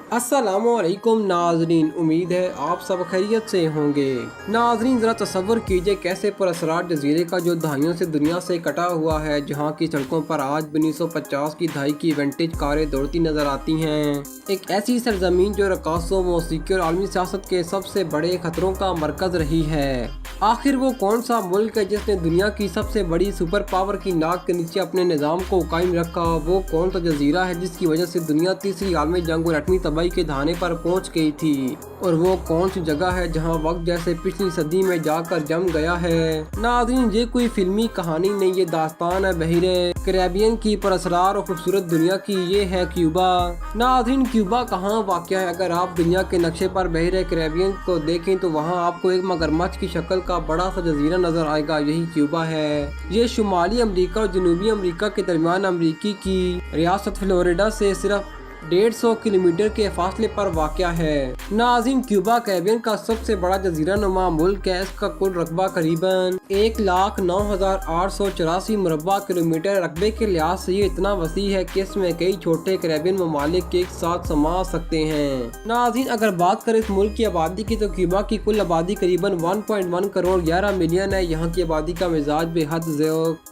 अस्सलाम वालेकुम नाजरीन, उम्मीद है आप सब खैरियत से होंगे। नाजरीन ज़रा तसव्वुर कीजिए कैसे पुरअसरार जजीरे का जो दहाइयों से दुनिया से कटा हुआ है, जहां की सड़कों पर आज 1950 की दहाई की विंटेज कारें दौड़ती नजर आती हैं। एक ऐसी सरजमीन जो रकासों, मौसीकी और आलमी सियासत के सबसे बड़े खतरों का मरकज रही है। आखिर वो कौन सा मुल्क है जिसने दुनिया की सबसे बड़ी सुपर पावर की नाक के नीचे अपने निज़ाम को कायम रखा? वो कौन सा जजीरा है जिसकी वजह से दुनिया तीसरी आलमी जंग और एटमी तबाही के धाने पर पहुंच गई थी? और वो कौन सी जगह है जहां वक्त जैसे पिछली सदी में जाकर जम गया है? नाज़रीन, ये कोई फिल्मी कहानी नहीं, ये दास्तान है बहरे कैरेबियन की पुरअसरार और खूबसूरत दुनिया की। ये है क्यूबा। नाज़रीन, क्यूबा कहाँ वाक़या है? अगर आप दुनिया के नक्शे पर बहरे कैरेबियन को देखें तो वहाँ आपको एक मगरमच्छ की शक्ल का बड़ा सा जजीरा नजर आएगा। यही क्यूबा है। ये शुमाली अमेरिका और जनूबी अमेरिका के दरमियान अमेरिकी की रियासत फ्लोरिडा से सिर्फ 150 किलोमीटर के फासले पर वाक़या है। नाज़रीन, क्यूबा कैरिबियन का सबसे बड़ा जजीरा नुमा मुल्क है। इसका कुल रकबा करीबन 1,09,884 मुरब्बा किलोमीटर। रकबे के लिहाज से ये इतना वसी है कि इसमें कई छोटे कैरिबियन ममालिक एक साथ समा सकते हैं। नाज़रीन, अगर बात करें इस मुल्क की आबादी की तो क्यूबा की कुल आबादी करीबन 1.1 करोड़ 11 मिलियन है। यहाँ की आबादी का मिजाज बेहद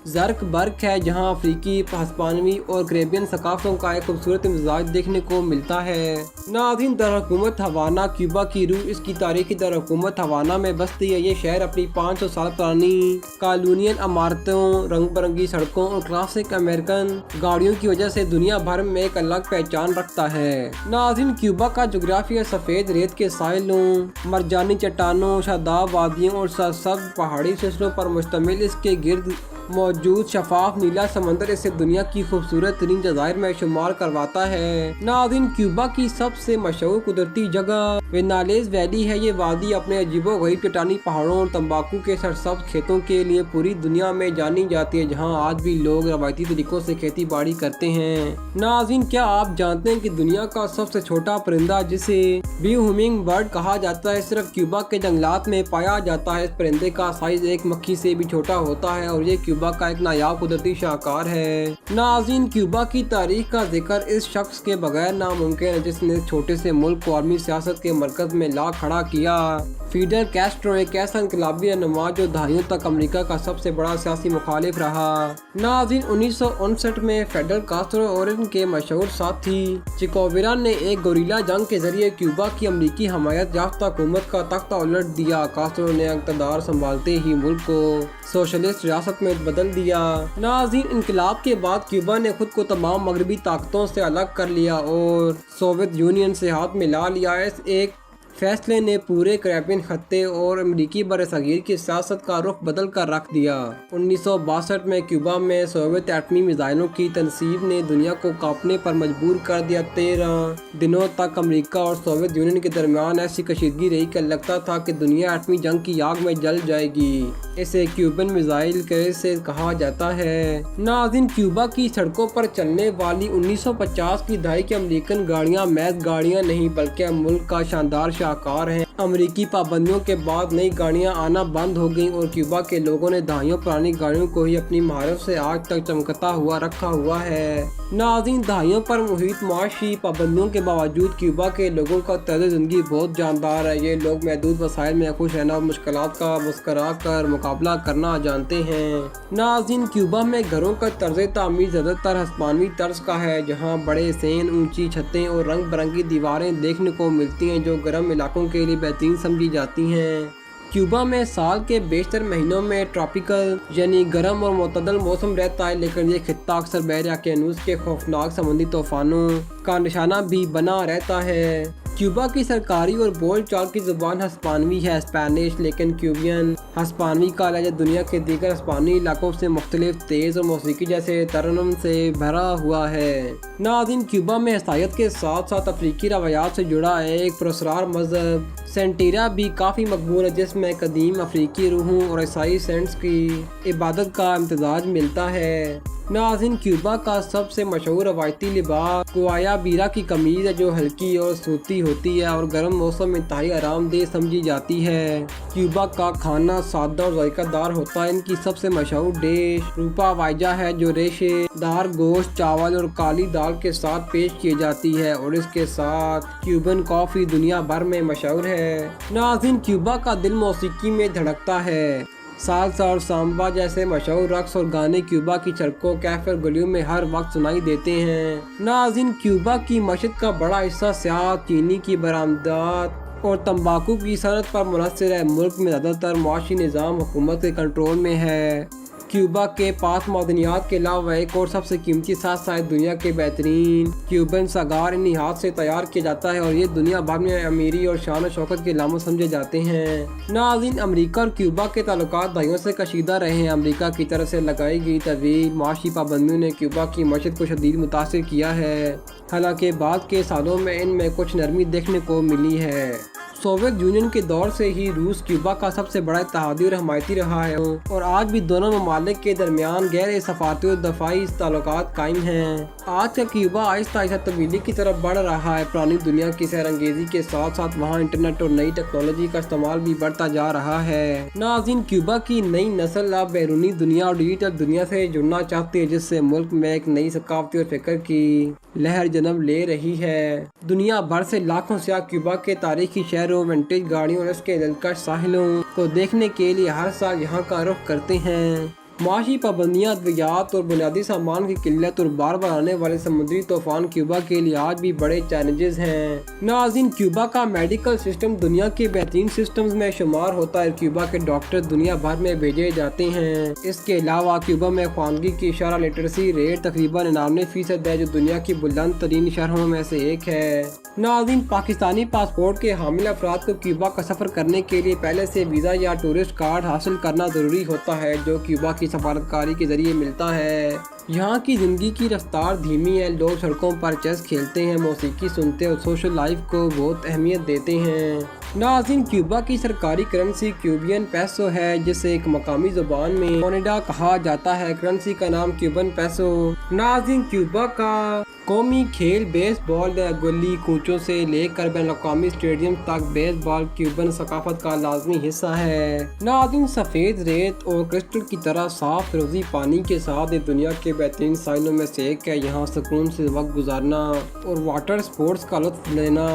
ज़र्क बर्क है, जहाँ अफ्रीकी, हिस्पानवी और कैरिबियन सकाफतों का एक खूबसूरत मिजाज देखने को मिलता है। नाज़रीन, दरहुकूमत हवाना क्यूबा की रूह इसकी तारीखी दरहुकूमत हवाना में बसती है। ये शहर अपनी 500 साल पुरानी कॉलोनियल इमारतों, रंग बिरंगी सड़कों और क्लासिक अमेरिकन गाड़ियों की वजह से दुनिया भर में एक अलग पहचान रखता है। नाज़रीन, क्यूबा का जोग्राफिया सफ़ेद रेत के साहिलों, मरजानी चट्टानों, शादाब वादियों और सरसब्ज पहाड़ी सिलसिलों पर मुश्तमिल इसके गिर्द मौजूद शफाफ नीला समंदर इसे दुनिया की खूबसूरत तरीन जज़ायर में शुमार करवाता है। नाज़रीन, क्यूबा की सबसे मशहूर कुदरती जगह वेनालेस वैली है। ये वादी अपने अजीबो गरीब चट्टानी पहाड़ों और तंबाकू के सरसब्ज खेतों के लिए पूरी दुनिया में जानी जाती है, जहां आज भी लोग रवायती तरीकों से खेती बाड़ी करते हैं। नाज़रीन, क्या आप जानते हैं कि दुनिया का सबसे छोटा परिंदा जिसे ब्लू हमिंग बर्ड कहा जाता है सिर्फ क्यूबा के जंगलात में पाया जाता है? इस परिंदे का साइज एक मक्खी से भी छोटा होता है और ये क्यूबा का एक नायाब कुदरती शाहकार है। नाज़रीन, क्यूबा की तारीख का जिक्र इस शख्स के बगैर नामुमकिन है जिसने छोटे से मुल्क को आलमी सियासत के मरकज में ला खड़ा किया। फिडेल कैस्ट्रो एक ऐसा इनकलाबी रहनुमा जो दहाइयों तक अमेरिका का सबसे बड़ा सियासी मुखालिफ रहा। नाज़रीन, 1959 में फिडेल कास्ट्रो और इनके मशहूर साथी चिकोवेरा ने एक गोरिल्ला जंग के जरिए क्यूबा की अमेरिकी हमायत याफ्ता हुकूमत का तख्ता उलट दिया। कास्ट्रो ने इक़्तिदार संभालते ही मुल्क को सोशलिस्ट रियासत में बदल दिया। नाज़रीन, इनकलाब के बाद क्यूबा ने खुद को तमाम मगरबी ताकतों से अलग कर लिया और सोवियत यूनियन से हाथ मिला लिया। इस एक फैसले ने पूरे कैरेबियन खत्ते और अमेरिकी बरसगीर की सियासत का रुख बदल कर रख दिया। 1962 में क्यूबा में सोवियत एटमी मिसाइलों की तनसीब ने दुनिया को कांपने पर मजबूर कर दिया। 13 दिनों तक अमेरिका और सोवियत यूनियन के दरमियान ऐसी कशीदगी रही कि लगता था कि दुनिया एटमी जंग की आग में जल जाएगी। इसे क्यूबन मिसाइल क्रेज से कहा जाता है। नाज़रीन, क्यूबा की सड़कों पर चलने वाली 1950 की दहाई की अमेरिकन गाड़ियां महज गाड़ियां नहीं बल्कि मुल्क का शानदार शाहकार हैं। अमेरिकी पाबंदियों के बाद नई गाड़ियां आना बंद हो गईं और क्यूबा के लोगों ने दहाइयों पुरानी गाड़ियों को ही अपनी महारत से आज तक चमकता हुआ रखा हुआ है। नाज़रीन, दहाइयों पर मुहित मुआशी पाबंदियों के बावजूद क्यूबा के लोगों का तर्ज ज़िंदगी बहुत जानदार है। ये लोग महदूद वसाइल में खुश रहना और मुश्किलात का मुस्करा कर मुकाबला करना जानते हैं। नाज़रीन, क्यूबा में घरों का तर्ज तामीर ज़्यादातर हिस्पानवी तर्ज का है, जहाँ बड़े सेन, ऊंची छतें और रंग बिरंगी दीवारें देखने को मिलती हैं जो गर्म इलाकों के लिए बेहतरीन समझी जाती हैं। क्यूबा में साल के बेशतर महीनों में ट्रॉपिकल यानी गर्म और मुतदल मौसम रहता है, लेकिन ये खित्ता अक्सर बहर-ए-कैनूस के खौफनाक समुद्री तूफानों का निशाना भी बना रहता है। क्यूबा की सरकारी और बोल चाल की ज़ुबान हिस्पानवी है, स्पेनिश, लेकिन क्यूबियन हिस्पानवी का लहजा दुनिया के दीगर हिस्पानी इलाकों से मुख्तलिफ तेज़ और मौसीकी जैसे तरन्नुम से भरा हुआ है। नाज़रीन, क्यूबा में ईसाईयत के साथ साथ अफ्रीकी रवायात से जुड़ा एक पुरअसरार मज़हब सेंटीरा भी काफ़ी मकबूल है, जिसमें कदीम अफ्रीकी रूहों और ईसाई सेंट्स की इबादत का इम्तिजाज मिलता है। नाज़रीन, क्यूबा का सबसे मशहूर रवायती लिबास गुआयाबीरा की कमीज़ है, जो हल्की और सूती होती है और गर्म मौसम में इंतहाई आरामदेह समझी जाती है। क्यूबा का खाना सादा और जायकादार होता है। इनकी सबसे मशहूर डिश रूपा वाइजा है, जो रेशेदार गोश्त, चावल और काली दाल के साथ पेश की जाती है, और इसके साथ क्यूबन कॉफ़ी दुनिया भर में मशहूर है। नाज़रीन, क्यूबा का दिल मौसीकी में धड़कता है। साल्सा और सांबा जैसे मशहूर रक्स और गाने क्यूबा की सड़कों, कैफे और गलियों में हर वक्त सुनाई देते हैं। नाज़रीन, क्यूबा की मशक़ का बड़ा हिस्सा सियाहत, चीनी की बरामदात और तंबाकू की सनत पर मुनहसर है। मुल्क में ज़्यादातर मुआशी निज़ाम हुकूमत के कंट्रोल में है। क्यूबा के पास मदनियात के अलावा एक और सबसे कीमती साथ शायद दुनिया के बेहतरीन क्यूबन सगार इन्हीं हाथ से तैयार किया जाता है, और ये दुनिया भर में अमीरी और शान शौकत के लामो समझे जाते हैं। नाज़रीन, अमेरिका और क्यूबा के ताल्लुकात दहाइयों से कशीदा रहे हैं। अमेरिका की तरफ से लगाई गई तवील माशी पाबंदियों ने क्यूबा की मशक़ को शदीद मुतासिर किया है, हालांकि बाद के सालों में इनमें कुछ नरमी देखने को मिली है। सोवियत यूनियन के दौर से ही रूस क्यूबा का सबसे बड़ा इत्तेहादी और हमायती रहा है, और आज भी दोनों ममालिक के दरमियान गहरे सफारती और दफाई ताल्लुकात कायम हैं। आज का क्यूबा आहिस्ता आहिस्ता तब्दीली की तरफ बढ़ रहा है। पुरानी दुनिया की सैरंगेज़ी के साथ साथ वहाँ इंटरनेट और नई टेक्नोलॉजी का इस्तेमाल भी बढ़ता जा रहा है। नाज़रीन, क्यूबा की नई नस्ल अब बैरूनी दुनिया और डिजिटल दुनिया से जुड़ना चाहती है, जिससे मुल्क में एक नई सकाफती और फिक्र की लहर जन्म ले रही है। दुनिया भर से लाखों सियाह क्यूबा के तारीखी शहरों, विंटेज गाड़ियों और इसके दिलकश साहिलों को देखने के लिए हर साल यहाँ का रुख करते हैं। माशी पाबंदियाँ, अद्वियात और बुनियादी सामान की किल्लत और बार बार आने वाले समुद्री तूफान क्यूबा के लिए आज भी बड़े चैलेंजेस हैं। नाज़रीन, क्यूबा का मेडिकल सिस्टम दुनिया के बेहतरीन सिस्टम्स में शुमार होता है। क्यूबा के डॉक्टर दुनिया भर में भेजे जाते हैं। इसके अलावा क्यूबा में ख्वानगी की शरह लिटरेसी रेट तकरीबन 99% है, जो दुनिया की बुलंद तरीन शहरों में से एक है। नाज़रीन, पाकिस्तानी पासपोर्ट के हामिल अफराद को क्यूबा का सफ़र करने के लिए पहले से वीज़ा या टूरिस्ट कार्ड हासिल करना ज़रूरी होता है, जो क्यूबा की सफारतकारी के जरिए मिलता है। यहाँ की ज़िंदगी की रफ्तार धीमी है। लोग सड़कों पर चेस खेलते हैं, मौसीकी सुनते हैं और सोशल लाइफ को बहुत अहमियत देते हैं। नाज़रीन, क्यूबा की सरकारी करेंसी क्यूबियन पैसो है, जिसे एक मकामी ज़ुबान में मोनेडा कहा जाता है। करेंसी का नाम क्यूबन पैसो। नाज़रीन, क्यूबा का कौमी खेल बेसबॉल है। गली कूचों से लेकर बैनुल-अक़वामी स्टेडियम तक बेसबॉल क्यूबन सकाफत का लाजमी हिस्सा है। नाज़रीन, सफ़ेद रेत और क्रिस्टल की तरह साफ फिरोज़ी पानी के साथ ये दुनिया के बेहतरीन साइलों में से एक है। यहाँ सुकून से वक्त गुजारना और वाटर स्पोर्ट्स का लुत्फ़ लेना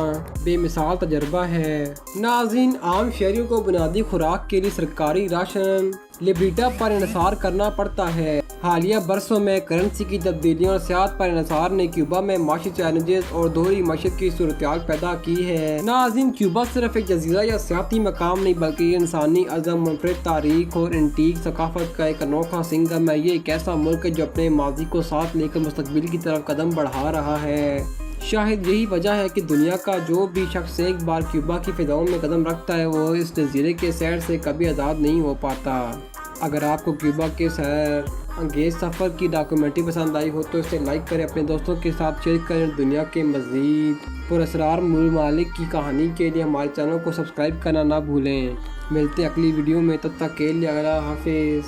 बेमिसाल तजर्बा है। नाज़रीन, आम शहरियों को बुनियादी खुराक के लिए सरकारी राशन लिब्रिटा पर इन्हिसार करना पड़ता है। हालिया बरसों में करेंसी की तब्दीलियों और सियाहत पर इन्हिसार ने क्यूबा में माशी चैलेंजेस और दोहरी मशक़ की सूरत-ए-हाल पैदा की है। नाज़रीन, क्यूबा सिर्फ एक जजीरा या सियाती मकाम नहीं, बल्कि इंसानी अज़म, मुनफरिद तारीख और एंटीक सकाफत का एक अनोखा सिंगम है। ये एक ऐसा मुल्क है जो अपने माजी को साथ लेकर मुस्तकबिल की तरफ कदम बढ़ा रहा है। शायद यही वजह है कि दुनिया का जो भी शख्स एक बार क्यूबा की फ़िज़ाओं में कदम रखता है, वो इस जजीरे के सैर से कभी आज़ाद नहीं हो पाता। अगर आपको क्यूबा के सैर अंगेज़ सफ़र की डॉक्यूमेंट्री पसंद आई हो तो इसे लाइक करें, अपने दोस्तों के साथ शेयर करें। दुनिया के मज़ीद पुरअसरार ममालिक की कहानी के लिए हमारे चैनल को सब्सक्राइब करना ना भूलें। मिलते अगली वीडियो में, तब तक के लिए अल्लाह हाफिज़।